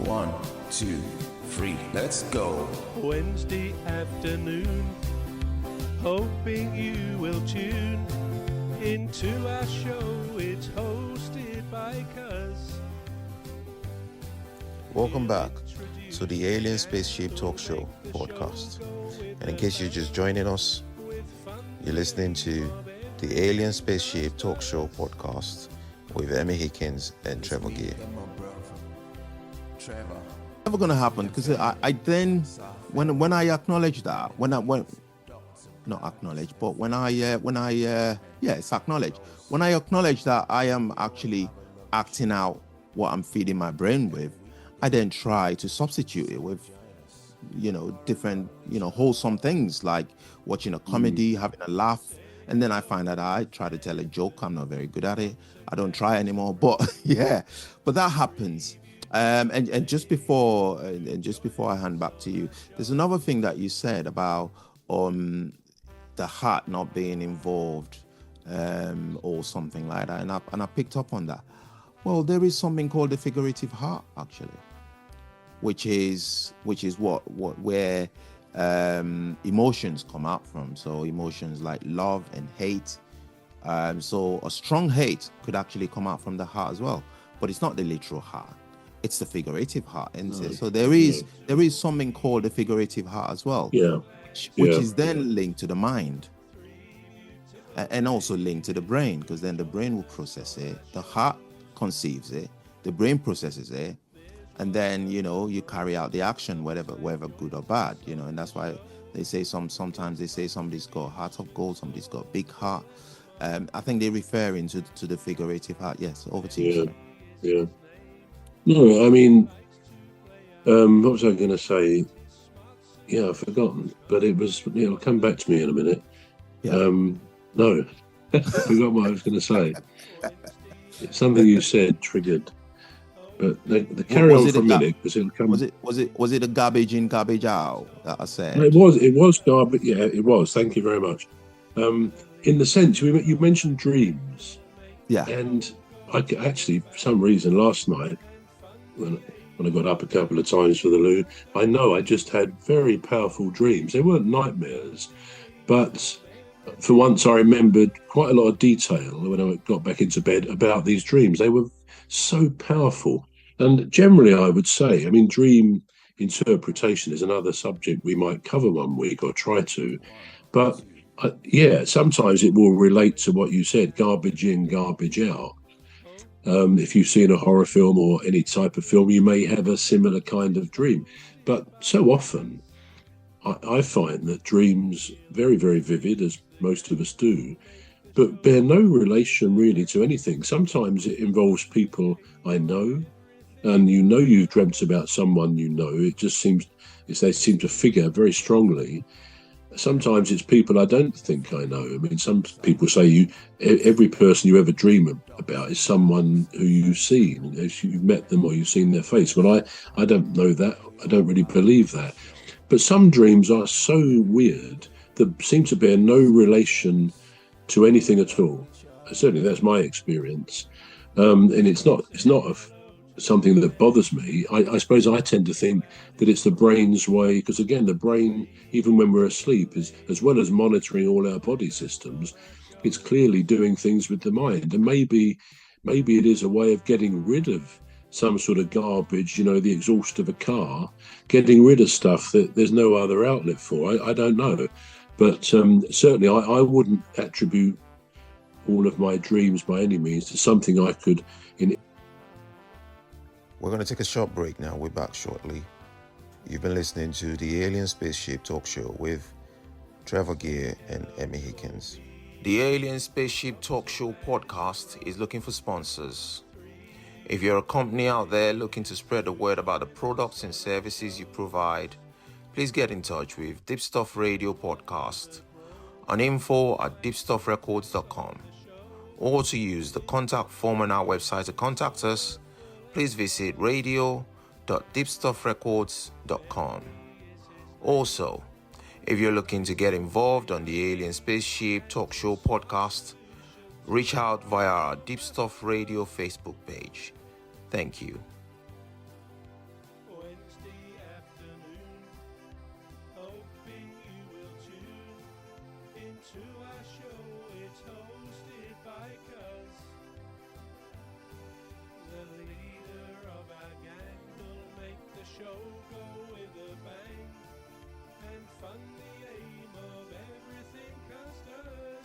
1, 2, 3, let's go. Wednesday afternoon, hoping you will tune into our show. It's hosted by Cuz. Welcome back to the Alien Spaceship Talk Show podcast. And in case you're just joining us, you're listening to the Alien Spaceship Talk Show podcast with Emmy, Hikins, and Trevor. Never gonna happen because I then when I acknowledge that it's acknowledged. When I acknowledge that I am actually acting out what I'm feeding my brain with, I then try to substitute it with, different, wholesome things like watching a comedy, having a laugh. And then I find that I try to tell a joke. I'm not very good at it. I don't try anymore. But but that happens. And just before I hand back to you, there's another thing that you said about the heart not being involved or something like that. And I picked up on that. Well, there is something called the figurative heart, actually, which is where emotions come out from. So emotions like love and hate. So a strong hate could actually come out from the heart as well, but it's not the literal heart; it's the figurative heart. And so there is something called the figurative heart as well, which is then linked to the mind. And also linked to the brain, because then the brain will process it, the heart conceives it, the brain processes it, and then you carry out the action, whether good or bad, and that's why they say sometimes they say somebody's got a heart of gold, somebody's got a big heart. I think they're referring to the figurative heart. Yes, over to you. Yeah. No, I mean, what was I going to say? Yeah, I've forgotten, but it was, it'll come back to me in a minute. No, I forgot what I was going to say. It's something you said triggered, but the carry on for a minute because it'll come. Was it a garbage in, garbage out that I said? No, it was garbage. Yeah, it was. Thank you very much. In the sense you mentioned dreams. Yeah, and I actually, for some reason, last night when I got up a couple of times for the loo, I know I just had very powerful dreams. They weren't nightmares, but for once I remembered quite a lot of detail when I got back into bed about these dreams. They were so powerful. And generally I would say, I mean, dream interpretation is another subject we might cover one week or try to. But sometimes it will relate to what you said, garbage in, garbage out. If you've seen a horror film or any type of film, you may have a similar kind of dream. But so often I find that dreams, very, very vivid, as most of us do, but bear no relation really to anything. Sometimes it involves people I know, and you've dreamt about someone you know. It just seems they seem to figure very strongly. Sometimes it's people I don't think I know. I mean, some people say every person you ever dream about is someone who you've seen, you've met them or you've seen their face. Well, I don't know that. I don't really believe that. But some dreams are so weird that seem to bear no relation to anything at all. Certainly, that's my experience, and it's not something that bothers me. I suppose I tend to think that it's the brain's way, because again, the brain, even when we're asleep, is, as well as monitoring all our body systems, it's clearly doing things with the mind, and maybe it is a way of getting rid of some sort of garbage, the exhaust of a car, getting rid of stuff that there's no other outlet for. I don't know. But certainly I wouldn't attribute all of my dreams by any means to something I could... We're going to take a short break now. We're back shortly. You've been listening to the Alien Spaceship Talk Show with Trevor and Emmy Hikins. The Alien Spaceship Talk Show podcast is looking for sponsors. If you're a company out there looking to spread the word about the products and services you provide, please get in touch with Deepstuff Radio Podcast on info@deepstuffrecords.com, or to use the contact form on our website to contact us, please visit radio.deepstuffrecords.com. Also, if you're looking to get involved on the Alien Spaceship Talk Show podcast, reach out via our Deepstuff Radio Facebook page. Thank you. into our show. It's hosted by Cuz. The leader of our gang will make the show go with a bang and fund the aim of everything Cuz does.